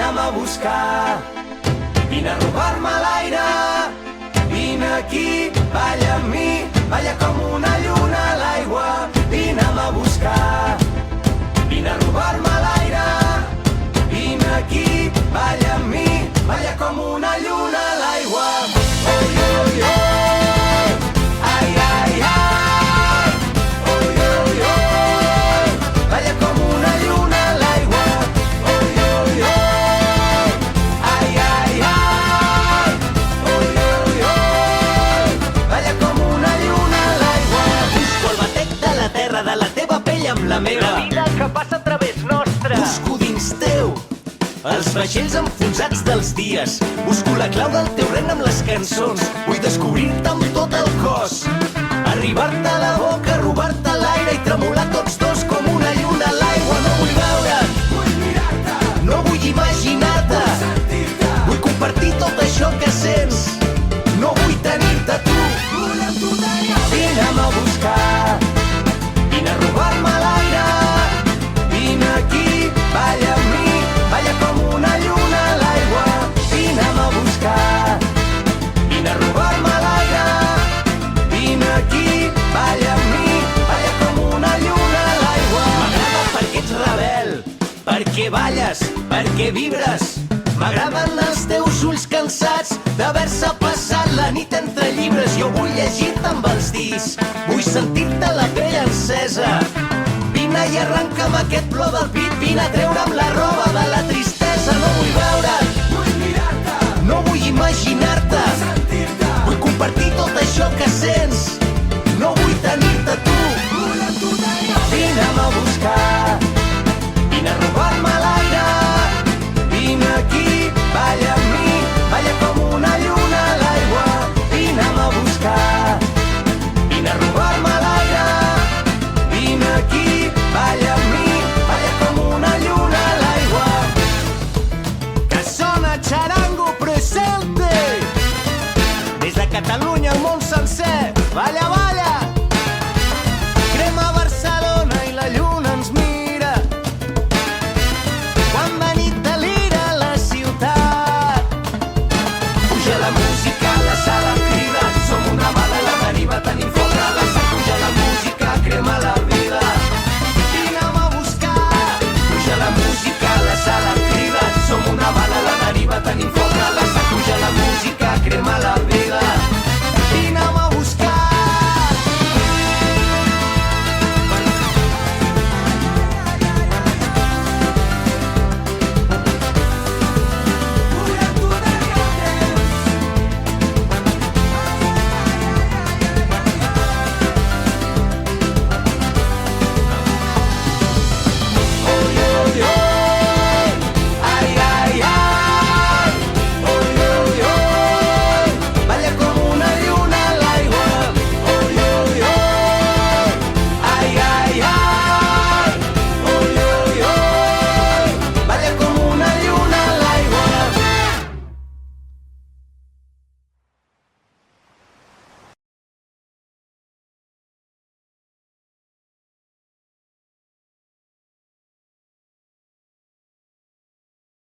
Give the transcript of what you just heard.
vine'm a buscar. Vine a robar-me l'aire, vine aquí, balla amb mi, balla com una lluna a l'aigua. Vine'm a buscar, vine a robar-me l'aire, vine aquí, balla amb mi, balla com una lluna a l'aigua. Oi, oi, oi, ai, ai, ai, oi, oi, oi, balla com una lluna a l'aigua. Oi, oi, oi, ai, ai, ai, oi, oi, oi, balla com una lluna a l'aigua. Busco el batec de la terra, de la teva pell amb la meva. La vida que passa a través nostre. Busco dins teu els vaixells enfonsats dels dies. Busco la clau del teu regne amb les cançons. Vull descobrir-te amb tot el cos, arribar-te a la boca, robar-te l'aire i tremolar tots dos com una lluna a l'aigua. No vull veure't, vull mirar-te, no vull imaginar-te, vull sentir-te, vull compartir tot això que sents. No vull tenir-te tu, vull amb tu tenir. Vine'm a buscar, vine a robar-me l'aire, vine aquí, balla amb mi, balla com una lluna a l'aigua. Vine'm a buscar, vine a robar-me l'aire, vine aquí, balla amb mi, balla com una lluna a l'aigua. M'agrada perquè ets rebel, perquè balles, perquè vibres. M'agraden els teus ulls cansats d'haver-se passat la nit entre llibres. Jo vull llegir-te amb els dits, vull sentir-te la pell encesa. Vine i arrenca'm aquest plor del pit, vine a treure'm la roba de la tristesa.